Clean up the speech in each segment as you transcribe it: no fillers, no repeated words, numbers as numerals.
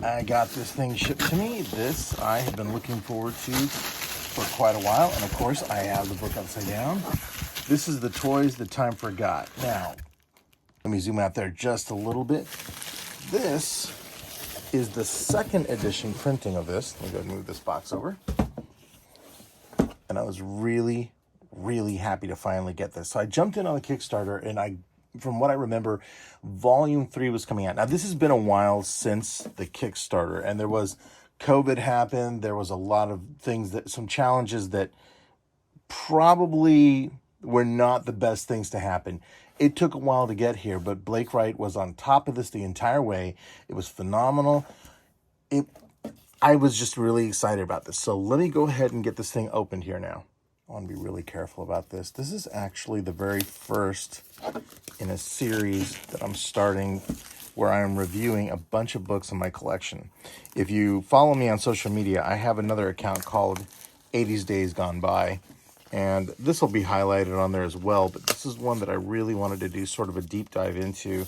I got this thing shipped to me. This I have been looking forward to for quite a while. And of course, I have the book upside down. This is The Toys That Time Forgot. Now, let me zoom out there just a little bit. This is the second edition printing of this. Let me go ahead and move this box over. And I was really happy to finally get this. So I jumped in on the Kickstarter, and from what I remember, Volume 3 was coming out. Now, this has been a while since the Kickstarter, and there was COVID happened. There was a lot of things, some challenges that probably were not the best things to happen. It took a while to get here, but Blake Wright was on top of this the entire way. It was phenomenal. I was just really excited about this. So let me go ahead and get this thing opened here now. I want to be really careful about this. This is actually the very first in a series that I'm starting where I'm reviewing a bunch of books in my collection. If you follow me on social media, I have another account called 80s Days Gone By, and this will be highlighted on there as well, but this is one that I really wanted to do sort of a deep dive into.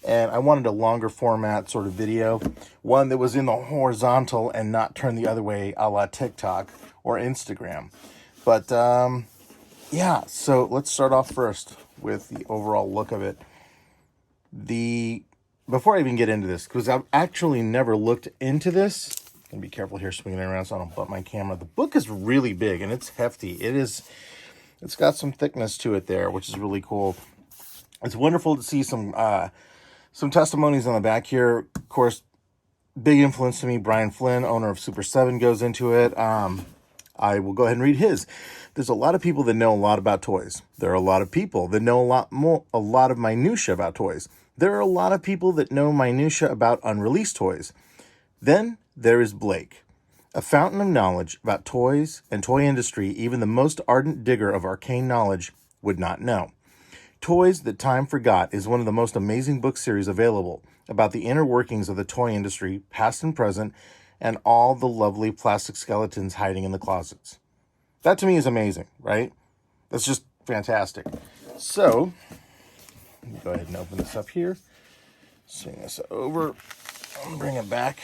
And I wanted a longer format sort of video, one that was in the horizontal and not turned the other way a la TikTok or Instagram. But yeah, so let's start off first with the overall look of it. Before I even get into this, because I've actually never looked into this, and be careful here swinging it around so I don't butt my camera. The book is really big and it's hefty. It's got some thickness to it there, which is really cool. It's wonderful to see some testimonies on the back here. Of course, big influence to me, Brian Flynn, owner of Super 7, goes into it. I will go ahead and read his. There's a lot of people that know a lot about toys. There are a lot of people that know a lot of minutia about toys. There are a lot of people that know minutia about unreleased toys. Then there is Blake, a fountain of knowledge about toys and toy industry even the most ardent digger of arcane knowledge would not know. Toys That Time Forgot is one of the most amazing book series available about the inner workings of the toy industry, past and present, and all the lovely plastic skeletons hiding in the closets. That to me is amazing, right? That's just fantastic. So, let me go ahead and open this up here. Swing this over. I'll bring it back.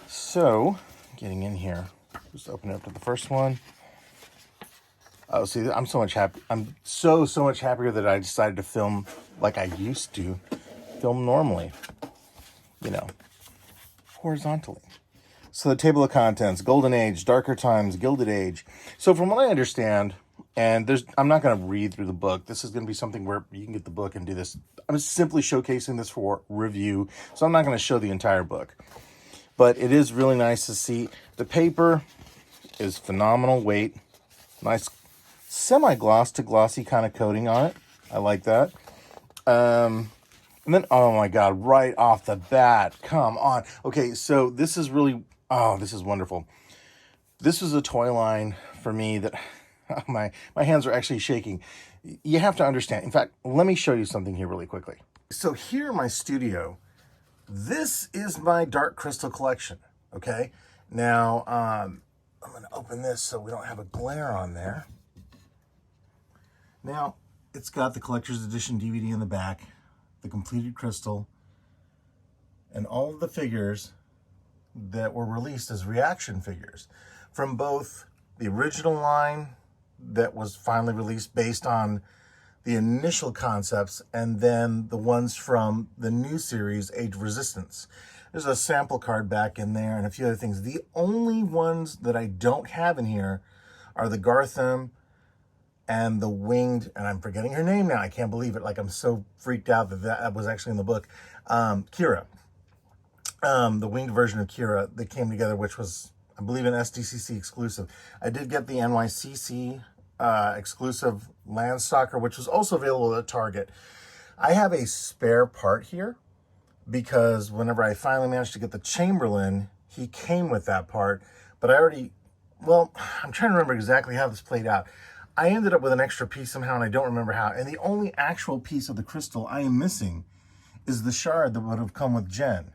So, getting in here. Just open it up to the first one. Oh, see, I'm so much happy. I'm so much happier that I decided to film like I used to film normally. You know, horizontally. So the table of contents: Golden Age, Darker Times, Gilded Age. So from what I understand, and I'm not going to read through the book. This is going to be something where you can get the book and do this. I'm simply showcasing this for review, so I'm not going to show the entire book. But it is really nice to see. The paper is phenomenal weight. Nice semi-gloss to glossy kind of coating on it. I like that. And then, oh my God, right off the bat, come on. Okay, so this is really, this is wonderful. This was a toy line for me that, my hands are actually shaking. You have to understand. In fact, let me show you something here really quickly. So here in my studio, this is my dark crystal collection, okay? Now, I'm going to open this so we don't have a glare on there. Now, it's got the collector's edition DVD in the back, the completed crystal, and all of the figures that were released as reaction figures from both the original line that was finally released based on the initial concepts, and then the ones from the new series, Age of Resistance. There's a sample card back in there and a few other things. The only ones that I don't have in here are the Gartham and the winged, and I'm forgetting her name now. I can't believe it. Like, I'm so freaked out that was actually in the book. Kira. The winged version of Kira that came together, which was, I believe, an SDCC exclusive. I did get the NYCC exclusive Landstalker, which was also available at Target. I have a spare part here because whenever I finally managed to get the Chamberlain, he came with that part. But I'm trying to remember exactly how this played out. I ended up with an extra piece somehow, and I don't remember how. And the only actual piece of the crystal I am missing is the shard that would have come with Jen.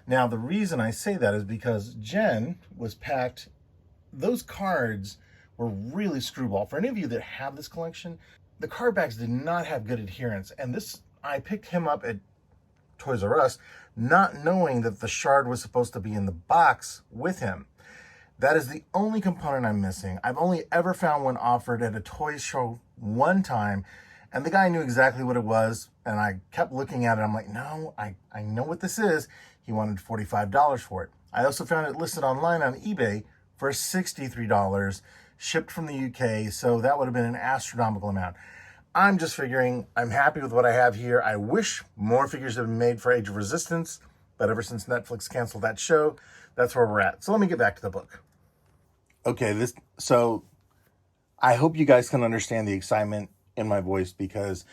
Now, the reason I say that is because Jen was packed. Those cards were really screwball. For any of you that have this collection, the card backs did not have good adherence. And this, I picked him up at Toys R Us, not knowing that the shard was supposed to be in the box with him. That is the only component I'm missing. I've only ever found one offered at a toy show one time, and the guy knew exactly what it was, and I kept looking at it. I'm like, no, I know what this is. He wanted $45 for it. I also found it listed online on eBay for $63, shipped from the UK, so that would have been an astronomical amount. I'm just figuring I'm happy with what I have here. I wish more figures had been made for Age of Resistance, but ever since Netflix canceled that show, that's where we're at. So let me get back to the book. Okay, so I hope you guys can understand the excitement in my voice, because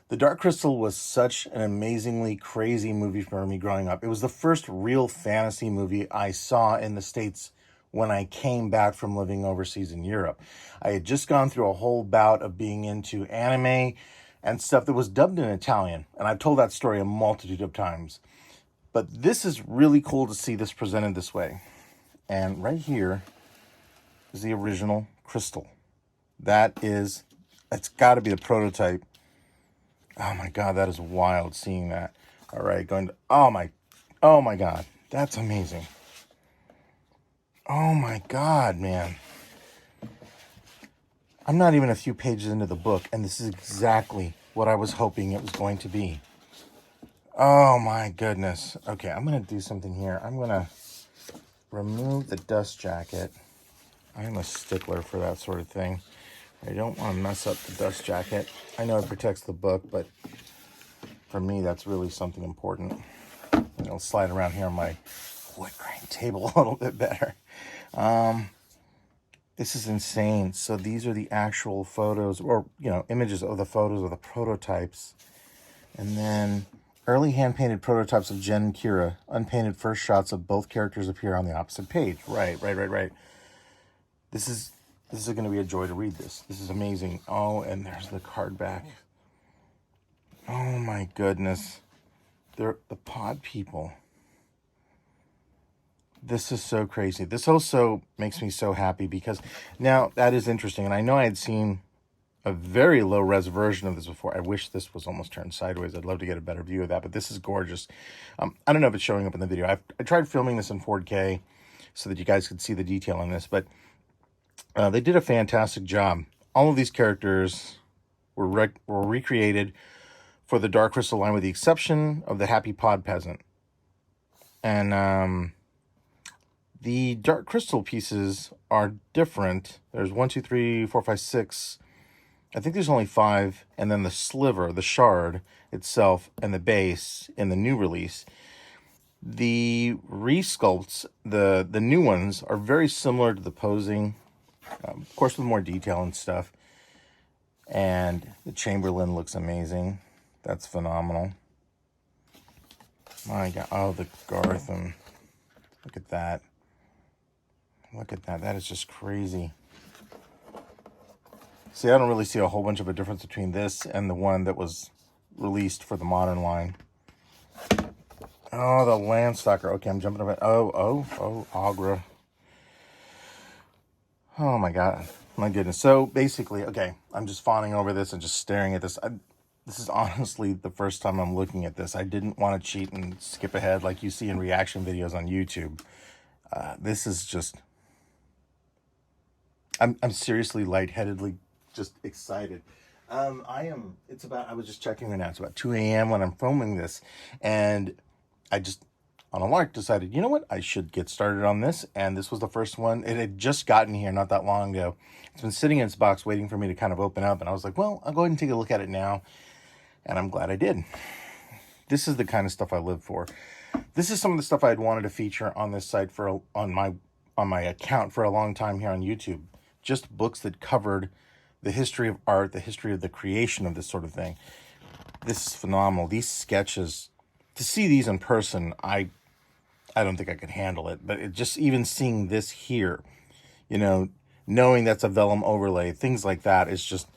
The Dark Crystal was such an amazingly crazy movie for me growing up. It was the first real fantasy movie I saw in the States when I came back from living overseas in Europe. I had just gone through a whole bout of being into anime and stuff that was dubbed in Italian, and I've told that story a multitude of times. But this is really cool to see this presented this way. And right here is the original crystal. It's got to be the prototype. Oh my God, that is wild seeing that. All right, oh my God, that's amazing. Oh my God, man. I'm not even a few pages into the book, and this is exactly what I was hoping it was going to be. Oh my goodness. Okay, I'm going to do something here. I'm going to remove the dust jacket. I'm a stickler for that sort of thing. I don't want to mess up the dust jacket. I know it protects the book, but for me, that's really something important. And it'll slide around here on my wood grain table a little bit better. This is insane. So these are the actual photos, or, images of the photos of the prototypes. And then early hand-painted prototypes of Jen and Kira. Unpainted first shots of both characters appear on the opposite page. Right. This is going to be a joy to read this. This is amazing. Oh, and there's the card back. Oh my goodness. They're the pod people. This is so crazy. This also makes me so happy because now that is interesting. And I know I had seen a very low res version of this before. I wish this was almost turned sideways. I'd love to get a better view of that, but this is gorgeous. I don't know if it's showing up in the video. I tried filming this in 4K so that you guys could see the detail in this, but they did a fantastic job. All of these characters were recreated for the Dark Crystal line with the exception of the Happy Pod Peasant. And the Dark Crystal pieces are different. There's 1, 2, 3, 4, 5, 6. I think there's only 5. And then the sliver, the shard itself, and the base in the new release. The resculpts, the new ones, are very similar to the posing. Of course, with more detail and stuff. And the Chamberlain looks amazing. That's phenomenal. My God. Oh, the Gartham. Look at that. Look at that. That is just crazy. See, I don't really see a whole bunch of a difference between this and the one that was released for the modern line. Oh, the Landstalker. Okay, I'm jumping over. Oh, Agra. Oh my God. My goodness. So basically, okay, I'm just fawning over this and just staring at this. This is honestly the first time I'm looking at this. I didn't want to cheat and skip ahead like you see in reaction videos on YouTube. This is just... I'm seriously lightheadedly just excited. I was just checking right now. It's about 2 a.m. when I'm filming this. And I just, on a lark, decided, you know what? I should get started on this. And this was the first one. It had just gotten here not that long ago. It's been sitting in its box waiting for me to kind of open up. And I was like, well, I'll go ahead and take a look at it now. And I'm glad I did. This is the kind of stuff I live for. This is some of the stuff I had wanted to feature on this site on my account for a long time here on YouTube. Just books that covered the history of art, the history of the creation of this sort of thing. This is phenomenal. These sketches, to see these in person, I don't think I could handle it. But just even seeing this here, knowing that's a vellum overlay, things like that is just...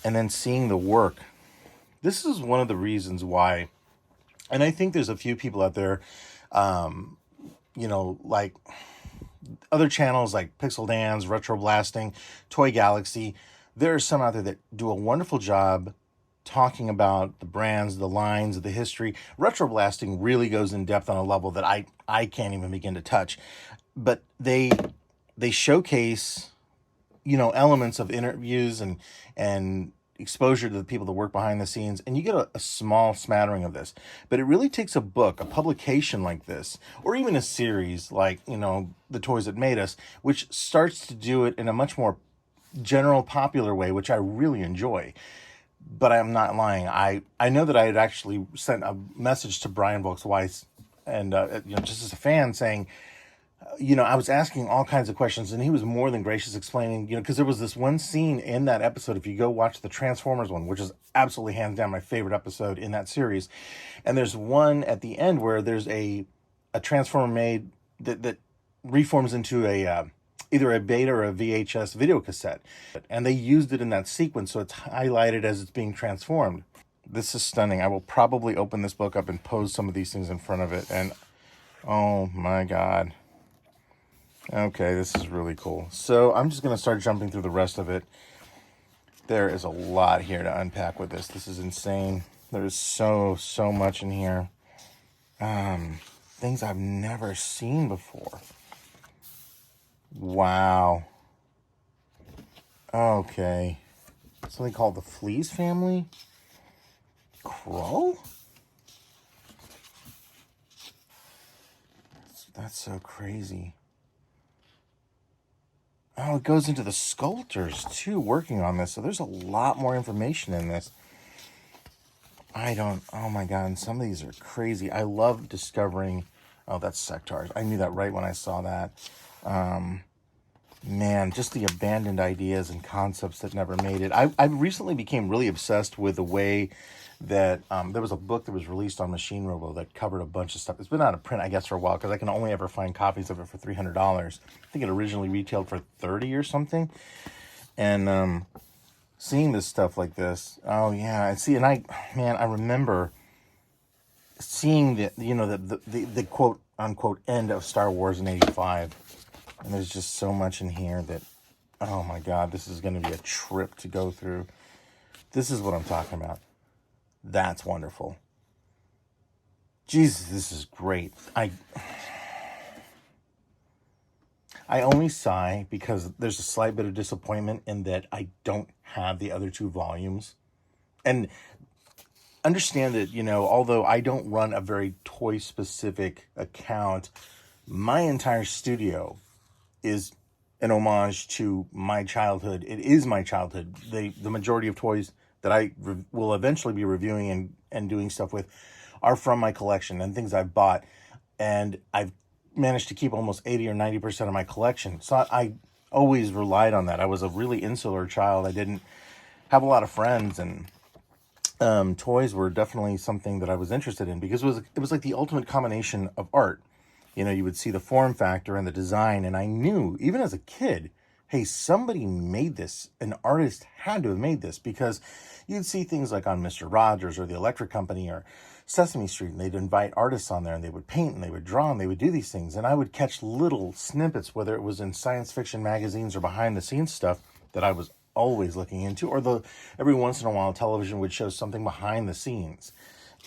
And then seeing the work. This is one of the reasons why, and I think there's a few people out there, like other channels like Pixel Dan's, Retro Blasting, Toy Galaxy. There are some out there that do a wonderful job talking about the brands, the lines, the history. Retroblasting really goes in depth on a level that I can't even begin to touch. But they showcase, elements of interviews and exposure to the people that work behind the scenes, and you get a small smattering of this. But it really takes a book, a publication like this, or even a series like, The Toys That Made Us, which starts to do it in a much more general popular way, which I really enjoy. But I'm not lying. I know that I had actually sent a message to Brian Volksweiss, and just as a fan, saying, I was asking all kinds of questions, and he was more than gracious, explaining, because there was this one scene in that episode. If you go watch the Transformers one, which is absolutely hands down my favorite episode in that series, and there's one at the end where there's a Transformer made that reforms into a either a beta or a VHS video cassette, and they used it in that sequence, so it's highlighted as it's being transformed. This is stunning. I will probably open this book up and pose some of these things in front of it, and oh my god. Okay, this is really cool. So I'm just going to start jumping through the rest of it. There is a lot here to unpack with this. This is insane. There's so much in here. Things I've never seen before. Wow. Okay. Something called the Fleas family? Crow? That's so crazy. Oh, it goes into the sculptors, too, working on this. So there's a lot more information in this. Oh my god, and some of these are crazy. I love discovering, oh, that's Sectars. I knew that right when I saw that. Man, just the abandoned ideas and concepts that never made it. I recently became really obsessed with the way that there was a book that was released on Machine Robo that covered a bunch of stuff. It's been out of print, I guess, for a while, because I can only ever find copies of it for $300. I think it originally retailed for $30 or something. And seeing this stuff like this, oh yeah, I remember seeing the quote unquote end of Star Wars in '85, and there's just so much in here that, oh my god, this is going to be a trip to go through. This is what I'm talking about. That's wonderful. Jesus, this is great. I only sigh because there's a slight bit of disappointment in that I don't have the other two volumes. And understand that, although I don't run a very toy-specific account, my entire studio is an homage to my childhood. It is my childhood. The majority of toys that I will eventually be reviewing and doing stuff with are from my collection and things I've bought. And I've managed to keep almost 80 or 90% of my collection. So I always relied on that. I was a really insular child. I didn't have a lot of friends, and toys were definitely something that I was interested in because it was like the ultimate combination of art. You would see the form factor and the design, and I knew, even as a kid, hey, somebody made this. An artist had to have made this, because you'd see things like on Mr. Rogers or the Electric Company or Sesame Street, and they'd invite artists on there, and they would paint and they would draw and they would do these things. And I would catch little snippets, whether it was in science fiction magazines or behind the scenes stuff that I was always looking into, or every once in a while television would show something behind the scenes.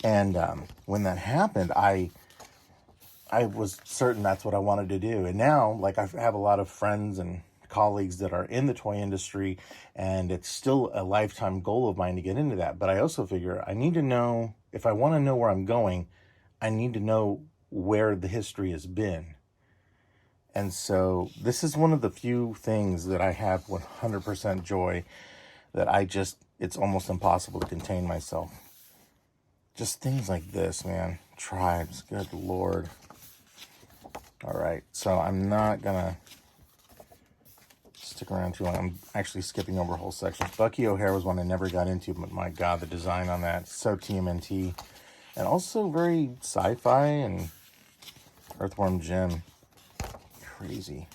And when that happened, I was certain that's what I wanted to do. And now, like, I have a lot of friends and colleagues that are in the toy industry, and it's still a lifetime goal of mine to get into that. But I also figure I need to know, if I want to know where I'm going, I need to know where the history has been. And so this is one of the few things that I have 100% joy that it's almost impossible to contain myself. Just things like this, man. Tribes, good Lord. All right, so I'm not gonna stick around too long. I'm actually skipping over whole sections. Bucky O'Hare was one I never got into, but my God, the design on that, so TMNT. And also very sci-fi, and Earthworm Jim. Crazy.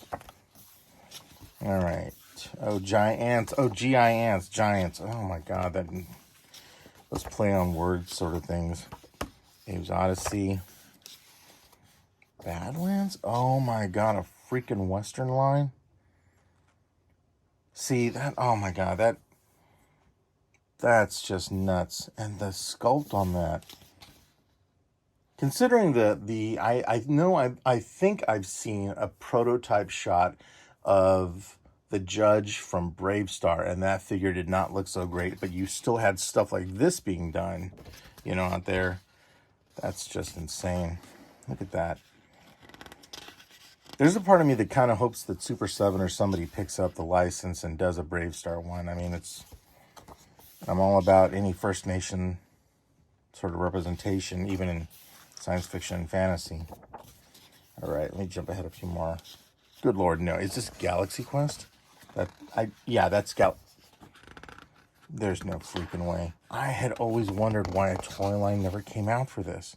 All right. Oh, giants. Oh, GI ants. Giants. Oh, my God. Those play on words sort of things. Abe's Odyssey. Badlands? Oh, my God. A freaking Western line? See, that... Oh, my God. That's just nuts. And the sculpt on that. Considering I think I've seen a prototype shot of the judge from Brave Star, and that figure did not look so great, but you still had stuff like this being done, out there. That's just insane. Look at that. There's a part of me that kind of hopes that Super 7 or somebody picks up the license and does a Brave Star one. I mean, I'm all about any First Nation sort of representation, even in science fiction and fantasy. All right, let me jump ahead a few more. Good Lord, no. Is this Galaxy Quest? That's There's no freaking way. I had always wondered why a toy line never came out for this.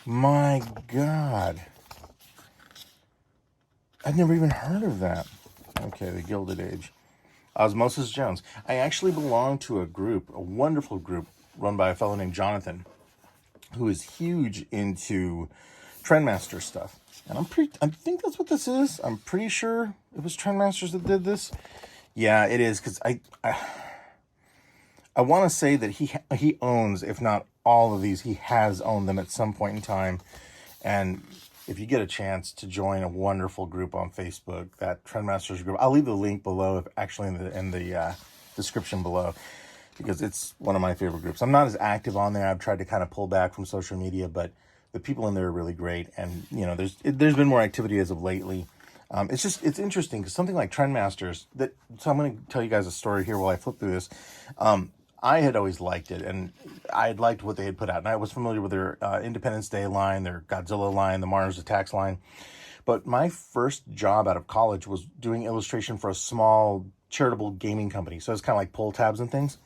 My God. I'd never even heard of that. Okay, the Gilded Age. Osmosis Jones. I actually belong to a group, a wonderful group, run by a fellow named Jonathan, who is huge into Trendmasters stuff. And I think that's what this is. I'm pretty sure it was Trendmasters that did this. Yeah, it is, because I want to say that he owns, if not all of these, he has owned them at some point in time. And if you get a chance to join a wonderful group on Facebook, that Trendmasters group, I'll leave the link below, actually in the description below, because it's one of my favorite groups. I'm not as active on there. I've tried to kind of pull back from social media, but the people in there are really great. And, there's been more activity as of lately. It's interesting because something like Trendmasters, so I'm going to tell you guys a story here while I flip through this. I had always liked it, and I had liked what they had put out. And I was familiar with their Independence Day line, their Godzilla line, the Mars Attacks line. But my first job out of college was doing illustration for a small charitable gaming company. So it's kind of like pull tabs and things.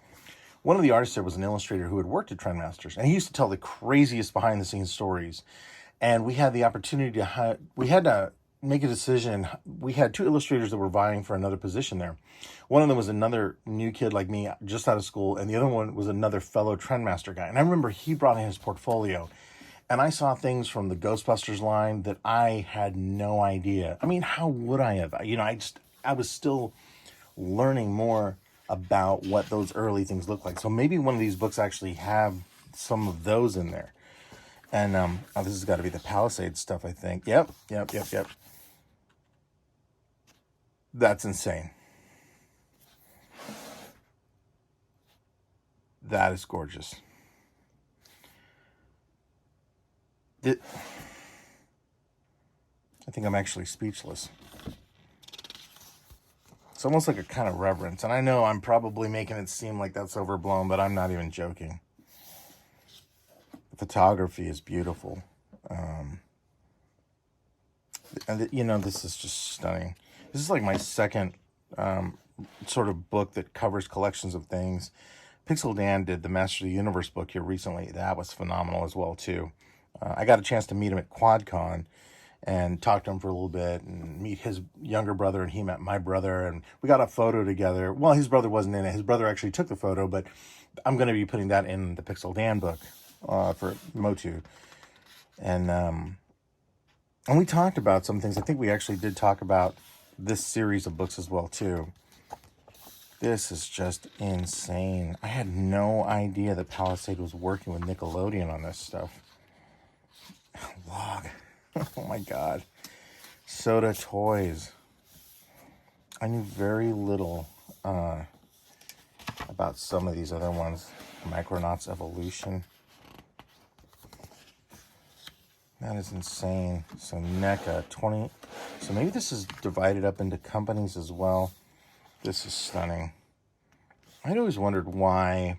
One of the artists there was an illustrator who had worked at Trendmasters, and he used to tell the craziest behind-the-scenes stories. And we had the opportunity we had to make a decision. We had two illustrators that were vying for another position there. One of them was another new kid like me, just out of school, and the other one was another fellow Trendmaster guy. And I remember he brought in his portfolio, and I saw things from the Ghostbusters line that I had no idea. I mean, how would I have? I was still learning more about what those early things look like. So maybe one of these books actually have some of those in there. And this has got to be the Palisade stuff, I think. Yep. That's insane. That is gorgeous. I think I'm actually speechless. It's almost like a kind of reverence. And I know I'm probably making it seem like that's overblown, but I'm not even joking. The photography is beautiful. This is just stunning. This is like my second sort of book that covers collections of things. Pixel Dan did the Master of the Universe book here recently. That was phenomenal as well, too. I got a chance to meet him at QuadCon and talk to him for a little bit and meet his younger brother, and he met my brother, and we got a photo together. Well, his brother wasn't in it. His brother actually took the photo, but I'm going to be putting that in the Pixel Dan book for Motu. And we talked about some things. I think we actually did talk about this series of books as well, too. This is just insane. I had no idea that Palisade was working with Nickelodeon on this stuff. Log. Oh my God. Soda Toys. I knew very little about some of these other ones. Micronauts Evolution. That is insane. So NECA 20. So maybe this is divided up into companies as well. This is stunning. I'd always wondered why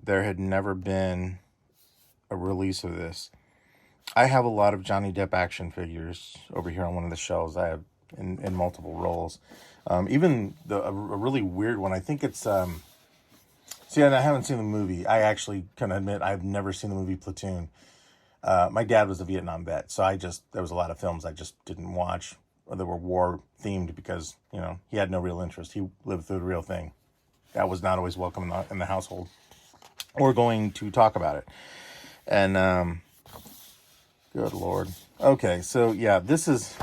there had never been a release of this. I have a lot of Johnny Depp action figures over here on one of the shelves. I have in multiple roles. Even a really weird one. I think it's... See, I haven't seen the movie. I actually can admit I've never seen the movie Platoon. My dad was a Vietnam vet, so there was a lot of films I just didn't watch that were war themed because, he had no real interest. He lived through the real thing. That was not always welcome in the household or going to talk about it. And, good Lord. Okay. So yeah, this is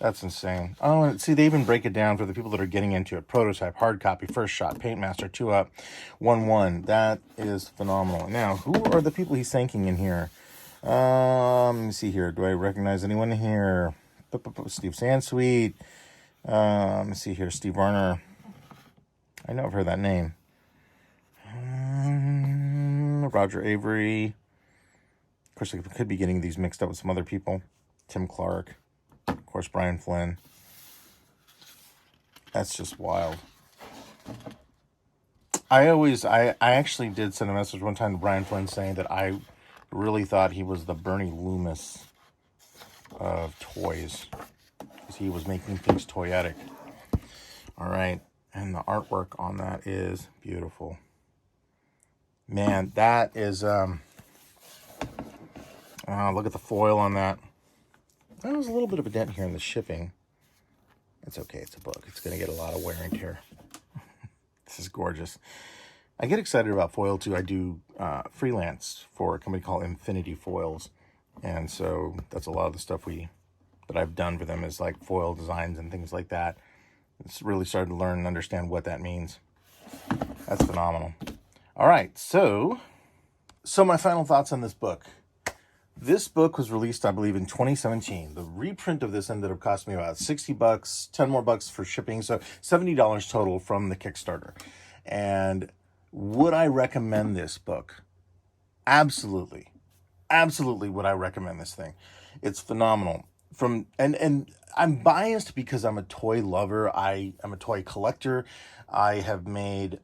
That's insane. Oh, and see, they even break it down for the people that are getting into it. Prototype, hard copy, first shot, paint master, 2-up, 1-1. That is phenomenal. Now, who are the people he's thanking in here? Let me see here. Do I recognize anyone here? Steve Sansweet. Let me see here. Steve Varner. I know I've heard that name. Roger Avery. Of course, I could be getting these mixed up with some other people. Tim Clark. Of course, Brian Flynn. That's just wild. I actually did send a message one time to Brian Flynn saying that I really thought he was the Bernie Loomis of toys, because he was making things toyetic. All right, and the artwork on that is beautiful. Man, that is look at the foil on that. There was a little bit of a dent here in the shipping. It's okay, it's a book. It's going to get a lot of wear and tear. This is gorgeous. I get excited about foil too. I do freelance for a company called Infinity Foils. And so that's a lot of the stuff that I've done for them is like foil designs and things like that. It's really started to learn and understand what that means. That's phenomenal. All right, so my final thoughts on this book. This book was released, I believe, in 2017. The reprint of this ended up costing me about $60, 10 more bucks for shipping, so $70 total from the Kickstarter. And would I recommend this book? Absolutely. Absolutely would I recommend this thing. It's phenomenal. And I'm biased because I'm a toy lover. I'm a toy collector. I have made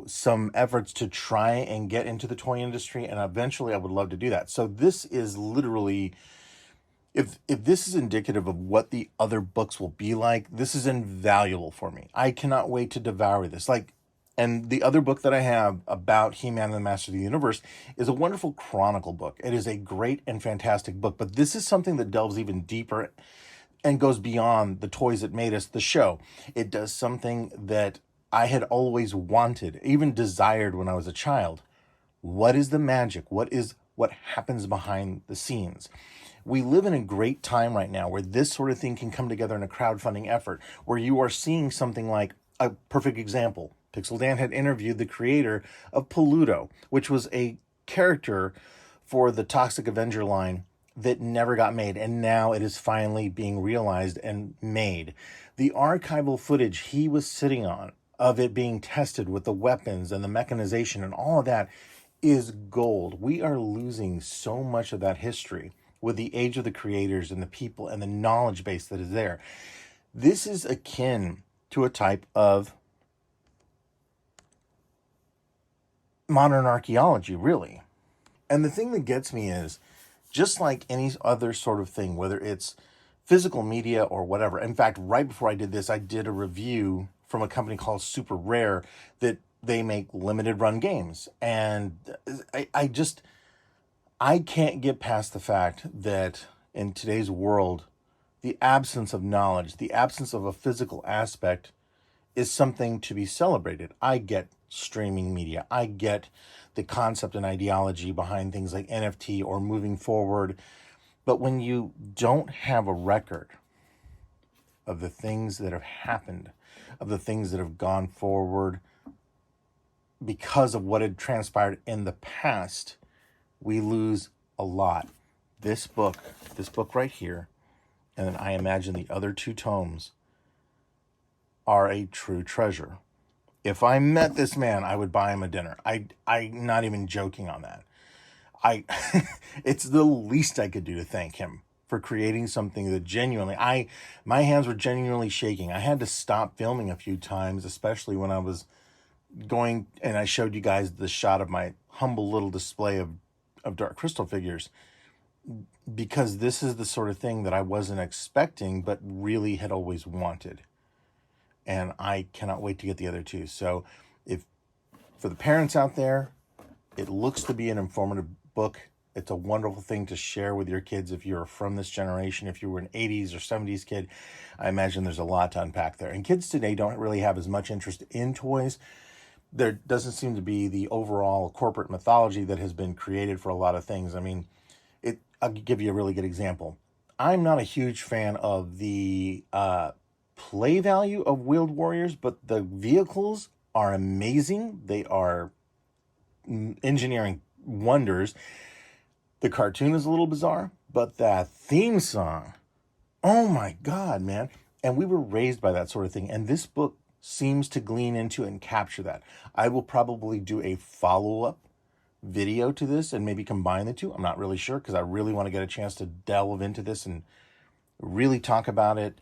some efforts to try and get into the toy industry, and eventually I would love to do that. So this is literally, if this is indicative of what the other books will be like, this is invaluable for me. I cannot wait to devour this. And the other book that I have about He-Man and the Master of the Universe is a wonderful chronicle book. It is a great and fantastic book, but this is something that delves even deeper and goes beyond the toys that made us the show. It does something that I had always wanted, even desired when I was a child. What is the magic? What happens behind the scenes? We live in a great time right now where this sort of thing can come together in a crowdfunding effort, where you are seeing something like a perfect example. Pixel Dan had interviewed the creator of Peludo, which was a character for the Toxic Avenger line that never got made, and now it is finally being realized and made. The archival footage he was sitting on of it being tested with the weapons and the mechanization and all of that is gold. We are losing so much of that history with the age of the creators and the people and the knowledge base that is there. This is akin to a type of modern archaeology, really. And the thing that gets me is, just like any other sort of thing, whether it's physical media or whatever. In fact, right before I did this, I did a review from a company called Super Rare that they make limited run games. And I can't get past the fact that in today's world, the absence of knowledge, the absence of a physical aspect is something to be celebrated. I get streaming media. I get the concept and ideology behind things like NFT or moving forward. But when you don't have a record of the things that have happened, of the things that have gone forward because of what had transpired in the past, we lose a lot. This book right here, and then I imagine the other two tomes are a true treasure. If I met this man, I would buy him a dinner. I'm not even joking on that. It's the least I could do to thank him for creating something that genuinely, my hands were genuinely shaking. I had to stop filming a few times, especially when I was going, and I showed you guys the shot of my humble little display of Dark Crystal figures, because this is the sort of thing that I wasn't expecting, but really had always wanted. And I cannot wait to get the other two. So for the parents out there, it looks to be an informative book. It's a wonderful thing to share with your kids if you're from this generation. If you were an 80s or 70s kid, I imagine there's a lot to unpack there. And kids today don't really have as much interest in toys. There doesn't seem to be the overall corporate mythology that has been created for a lot of things. I mean, I'll give you a really good example. I'm not a huge fan of the play value of Wheeled Warriors, but the vehicles are amazing. They are engineering wonders. The cartoon is a little bizarre, but that theme song, oh my God, man. And we were raised by that sort of thing. And this book seems to glean into and capture that. I will probably do a follow-up video to this and maybe combine the two. I'm not really sure because I really want to get a chance to delve into this and really talk about it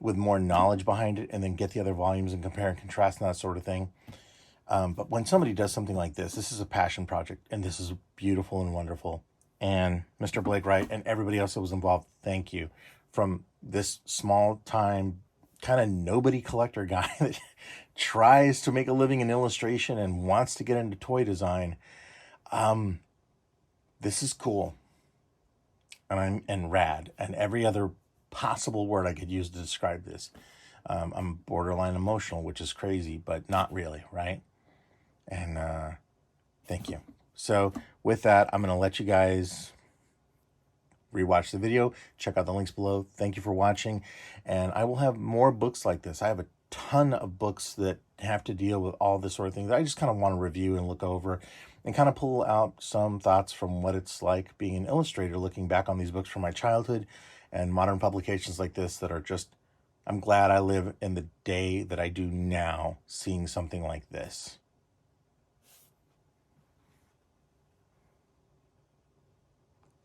with more knowledge behind it, and then get the other volumes and compare and contrast and that sort of thing. But when somebody does something like this is a passion project, and this is beautiful and wonderful. And Mr. Blake Wright and everybody else that was involved, thank you. From this small time kind of nobody collector guy that tries to make a living in illustration and wants to get into toy design. This is cool. And rad, and every other possible word I could use to describe this. I'm borderline emotional, which is crazy, but not really, right? And thank you. So with that, I'm going to let you guys rewatch the video, check out the links below. Thank you for watching, and I will have more books like this. I have a ton of books that have to deal with all this sort of things. I just kind of want to review and look over and kind of pull out some thoughts from what it's like being an illustrator, looking back on these books from my childhood and modern publications like this that are just, I'm glad I live in the day that I do now, seeing something like this.